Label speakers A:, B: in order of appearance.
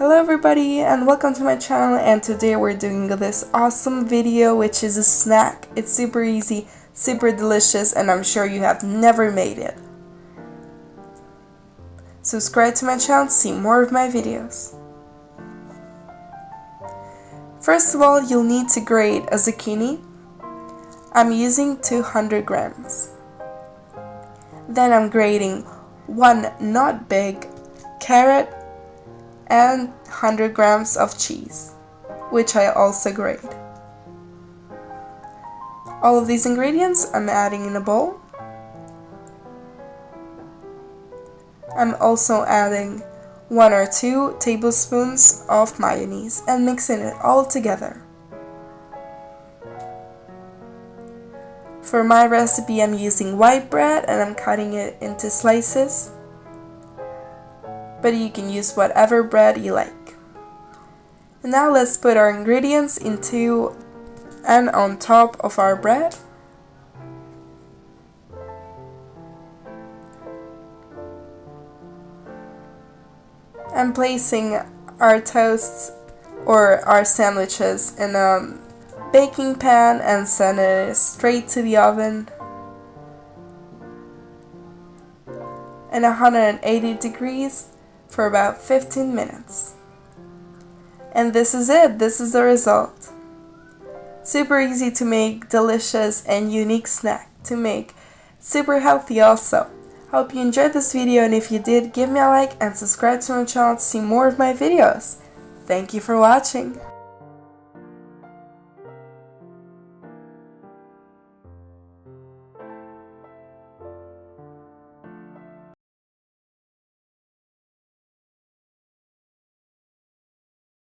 A: Hello everybody and welcome to my channel, and today we're doing this awesome video which is a snack. It's super easy, super delicious, and I'm sure you have never made it. Subscribe to my channel to see more of my videos. First of all, you'll need to grate a zucchini. I'm using 200 grams. Then I'm grating one not big carrot and 100 grams of cheese, which I also grate. All of these ingredients I'm adding in a bowl. I'm also adding 1 or 2 tablespoons of mayonnaise and mixing it all together. For my recipe, I'm using white bread and I'm cutting it into slices, but you can use whatever bread you like. And now let's put our ingredients into and on top of our bread. I'm placing our toasts or our sandwiches in a baking pan and send it straight to the oven at 180 degrees for about 15 minutes. And this is it. This is the result. Super easy to make, delicious and unique snack to make. Super healthy also. Hope you enjoyed this video, and if you did, give me a like and subscribe to my channel to see more of my videos. Thank you for watching.